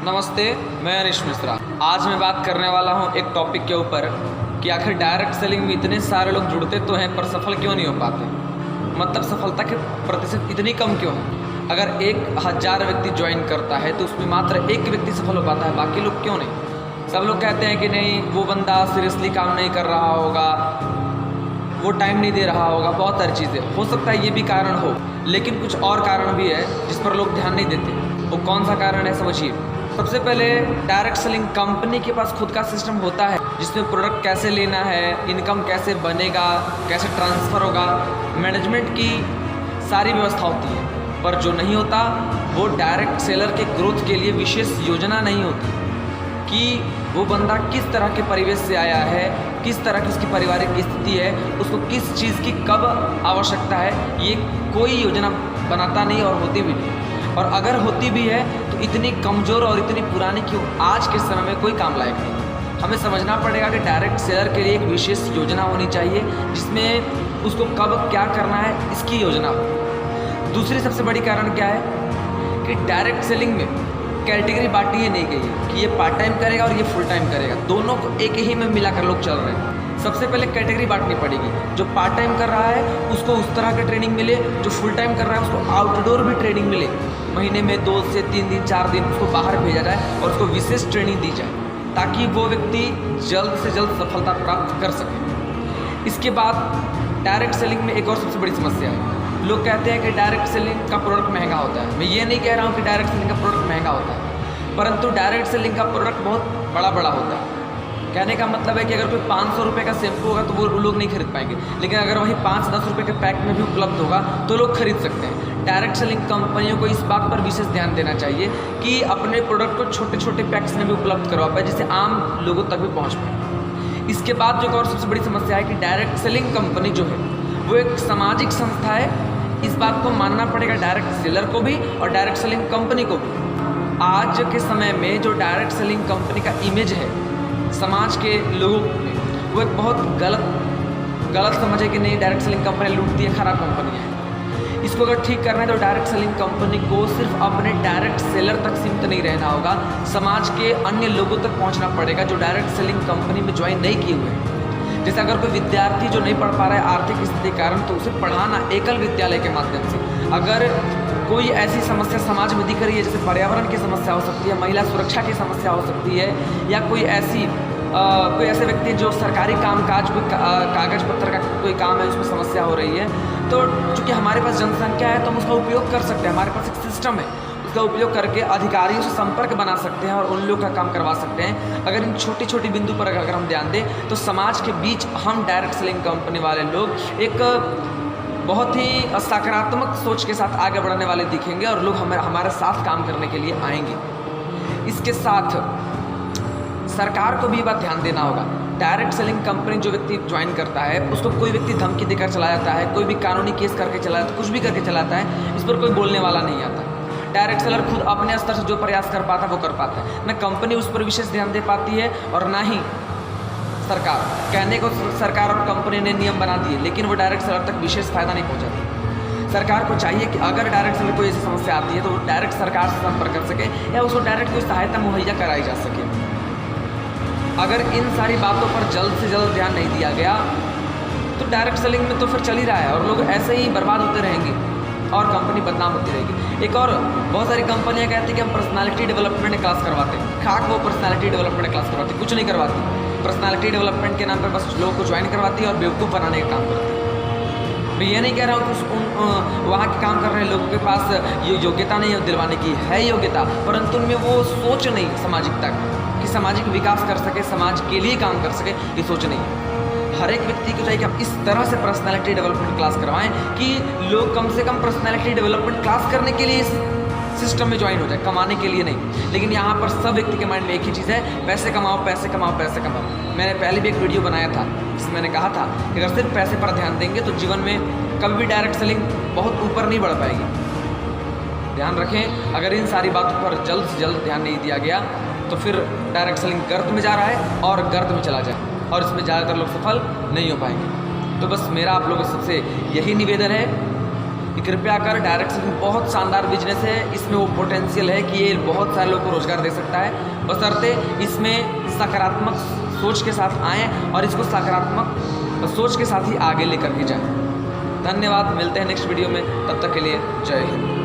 नमस्ते, मैं अनिश मिश्रा। आज मैं बात करने वाला हूं एक टॉपिक के ऊपर कि आखिर डायरेक्ट सेलिंग में इतने सारे लोग जुड़ते तो हैं पर सफल क्यों नहीं हो पाते। मतलब सफलता के प्रतिशत इतनी कम क्यों है। अगर 1000 व्यक्ति ज्वाइन करता है तो उसमें मात्र एक व्यक्ति सफल हो पाता है, बाकी लोग क्यों नहीं। सब लोग कहते हैं कि नहीं, वो बंदा सीरियसली काम नहीं कर रहा होगा, वो टाइम नहीं दे रहा होगा, बहुत सारी चीज़ें हो सकता है ये भी कारण हो, लेकिन कुछ और कारण भी है जिस पर लोग ध्यान नहीं देते। वो कौन सा कारण है, समझिए। सबसे पहले डायरेक्ट सेलिंग कंपनी के पास खुद का सिस्टम होता है जिसमें प्रोडक्ट कैसे लेना है, इनकम कैसे बनेगा, कैसे ट्रांसफ़र होगा, मैनेजमेंट की सारी व्यवस्था होती है। पर जो नहीं होता वो डायरेक्ट सेलर के ग्रोथ के लिए विशेष योजना नहीं होती कि वो बंदा किस तरह के परिवेश से आया है, किस तरह की उसकी पारिवारिक स्थिति है, उसको किस चीज़ की कब आवश्यकता है, ये कोई योजना बनाता नहीं और होती भी नहीं। और अगर होती भी है तो इतनी कमज़ोर और इतनी पुरानी कि आज के समय में कोई काम लायक नहीं। हमें समझना पड़ेगा कि डायरेक्ट सेलर के लिए एक विशेष योजना होनी चाहिए जिसमें उसको कब क्या करना है इसकी योजना हो। दूसरी सबसे बड़ी कारण क्या है कि डायरेक्ट सेलिंग में कैटेगरी बांटी नहीं गई है कि ये पार्ट टाइम करेगा और ये फुल टाइम करेगा, दोनों को एक ही में मिलाकर लोग चल रहे हैं। सबसे पहले कैटेगरी बांटनी पड़ेगी। जो पार्ट टाइम कर रहा है उसको उस तरह की ट्रेनिंग मिले, जो फुल टाइम कर रहा है उसको आउटडोर भी ट्रेनिंग मिले। महीने में 2 से 3 दिन 4 दिन उसको बाहर भेजा जाए और उसको विशेष ट्रेनिंग दी जाए ताकि वो व्यक्ति जल्द से जल्द सफलता प्राप्त कर सके। इसके बाद डायरेक्ट सेलिंग में एक और सबसे बड़ी समस्या है। लोग कहते हैं कि डायरेक्ट सेलिंग का प्रोडक्ट महंगा होता है। मैं ये नहीं कह रहा हूँ कि डायरेक्ट सेलिंग का प्रोडक्ट महंगा होता है, परंतु डायरेक्ट सेलिंग का प्रोडक्ट बहुत बड़ा होता है। कहने का मतलब है कि अगर कोई 500 रुपये का शैम्पू होगा तो वो लोग नहीं खरीद पाएंगे, लेकिन अगर वही 5-10 रुपये के पैक में भी उपलब्ध होगा तो लोग खरीद सकते हैं। डायरेक्ट सेलिंग कंपनियों को इस बात पर विशेष ध्यान देना चाहिए कि अपने प्रोडक्ट को छोटे छोटे पैक्स में भी उपलब्ध करवा पाए जिससे आम लोगों तक भी पहुँच पाए। इसके बाद जो और सबसे बड़ी समस्या है कि डायरेक्ट सेलिंग कंपनी जो है वो एक सामाजिक संस्था है। इस बात को मानना पड़ेगा डायरेक्ट सेलर को भी और डायरेक्ट सेलिंग कंपनी को भी। आज के समय में जो डायरेक्ट सेलिंग कंपनी का इमेज है समाज के लोगों में, वो एक बहुत गलत समझ है कि नहीं, डायरेक्ट सेलिंग कंपनी लूटती है, खराब कंपनी है। इसको अगर ठीक करना है तो डायरेक्ट सेलिंग कंपनी को सिर्फ अपने डायरेक्ट सेलर तक सीमित नहीं रहना होगा, समाज के अन्य लोगों तक पहुंचना पड़ेगा जो डायरेक्ट सेलिंग कंपनी में ज्वाइन नहीं किए हुए हैं। जैसे अगर कोई विद्यार्थी जो नहीं पढ़ पा रहा है आर्थिक स्थिति के कारण, तो उसे पढ़ाना एकल विद्यालय के माध्यम से। अगर कोई ऐसी समस्या समाज में दिख रही है जैसे पर्यावरण की समस्या हो सकती है, महिला सुरक्षा की समस्या हो सकती है, या कोई ऐसे व्यक्ति जो सरकारी कामकाज कोई कागज पत्र का कोई काम है उसमें समस्या हो रही है, तो चूँकि हमारे पास जनसंख्या है तो हम उसका उपयोग कर सकते हैं। हमारे पास एक सिस्टम है, उसका उपयोग करके अधिकारियों से संपर्क बना सकते हैं और उन लोग का काम करवा सकते हैं। अगर इन छोटी छोटी बिंदु पर अगर हम ध्यान दें तो समाज के बीच हम डायरेक्ट सेलिंग कंपनी वाले लोग एक बहुत ही सकारात्मक सोच के साथ आगे बढ़ने वाले दिखेंगे और लोग हमारे साथ काम करने के लिए आएंगे। इसके साथ सरकार को भी ये बात ध्यान देना होगा। डायरेक्ट सेलिंग कंपनी जो व्यक्ति ज्वाइन करता है उसको कोई व्यक्ति धमकी देकर चला जाता है, कोई भी कानूनी केस करके चला जाता है, कुछ भी करके चलाता है, इस पर कोई बोलने वाला नहीं आता। डायरेक्ट सेलर खुद अपने स्तर से जो प्रयास कर पाता है वो कर पाता है। न कंपनी उस पर विशेष ध्यान दे पाती है और ना ही सरकार। कहने को सरकार और कंपनी ने नियम बना दिए लेकिन वो डायरेक्ट सेलर तक विशेष फायदा नहीं पहुंचाती। सरकार को चाहिए कि अगर डायरेक्ट सेलर कोई ऐसी समस्या आती है तो वो डायरेक्ट सरकार से संपर्क कर सके या उसको डायरेक्ट कोई सहायता मुहैया कराई जा सके। अगर इन सारी बातों पर जल्द से जल्द ध्यान नहीं दिया गया तो डायरेक्ट सेलिंग में तो फिर चल ही रहा है और लोग ऐसे ही बर्बाद होते रहेंगे और कंपनी बदनाम होती रहेगी। एक और बहुत सारी कंपनियां कहती हैं कि हम पर्सनालिटी डेवलपमेंट क्लास करवाते हैं। खाक वो पर्सनालिटी डेवलपमेंट क्लास करवाती, कुछ नहीं करवाती। पर्सनालिटी डेवलपमेंट के नाम पर बस लोगों को ज्वाइन करवाती है और बेवकूफ़ बनाने का काम करती है। मैं ये नहीं कह रहा हूँ कि वहाँ के काम कर रहे लोगों के पास ये योग्यता नहीं है दिलवाने की, है योग्यता, परंतु उनमें वो सोच नहीं सामाजिकता कि सामाजिक विकास कर सके, समाज के लिए काम कर सके, ये सोच नहीं है। हर एक व्यक्ति को चाहिए कि आप इस तरह से पर्सनालिटी डेवलपमेंट क्लास करवाएं कि लोग कम से कम पर्सनालिटी डेवलपमेंट क्लास करने के लिए इस सिस्टम में ज्वाइन हो जाए, कमाने के लिए नहीं। लेकिन यहाँ पर सब व्यक्ति के माइंड में एक ही चीज़ है, पैसे कमाओ पैसे कमाओ पैसे कमाओ। मैंने पहले भी एक वीडियो बनाया था जिसमें मैंने कहा था कि अगर सिर्फ पैसे पर ध्यान देंगे तो जीवन में कभी भी डायरेक्ट सेलिंग बहुत ऊपर नहीं बढ़ पाएगी। ध्यान रखें, अगर इन सारी बातों पर जल्द से जल्द ध्यान नहीं दिया गया तो फिर डायरेक्ट सेलिंग गर्त में जा रहा है और गर्त में चला जाए और इसमें ज़्यादातर लोग सफल नहीं हो पाएंगे। तो बस मेरा आप लोगों से सबसे यही निवेदन है कि कृपया कर डायरेक्ट सेलिंग बहुत शानदार बिजनेस है, इसमें वो पोटेंशियल है कि ये बहुत सारे लोगों को रोज़गार दे सकता है, बशर्ते इसमें सकारात्मक सोच के साथ आएँ और इसको सकारात्मक सोच के साथ ही आगे लेकर के जाएँ। धन्यवाद, मिलते हैं नेक्स्ट वीडियो में, तब तक के लिए जय हिंद।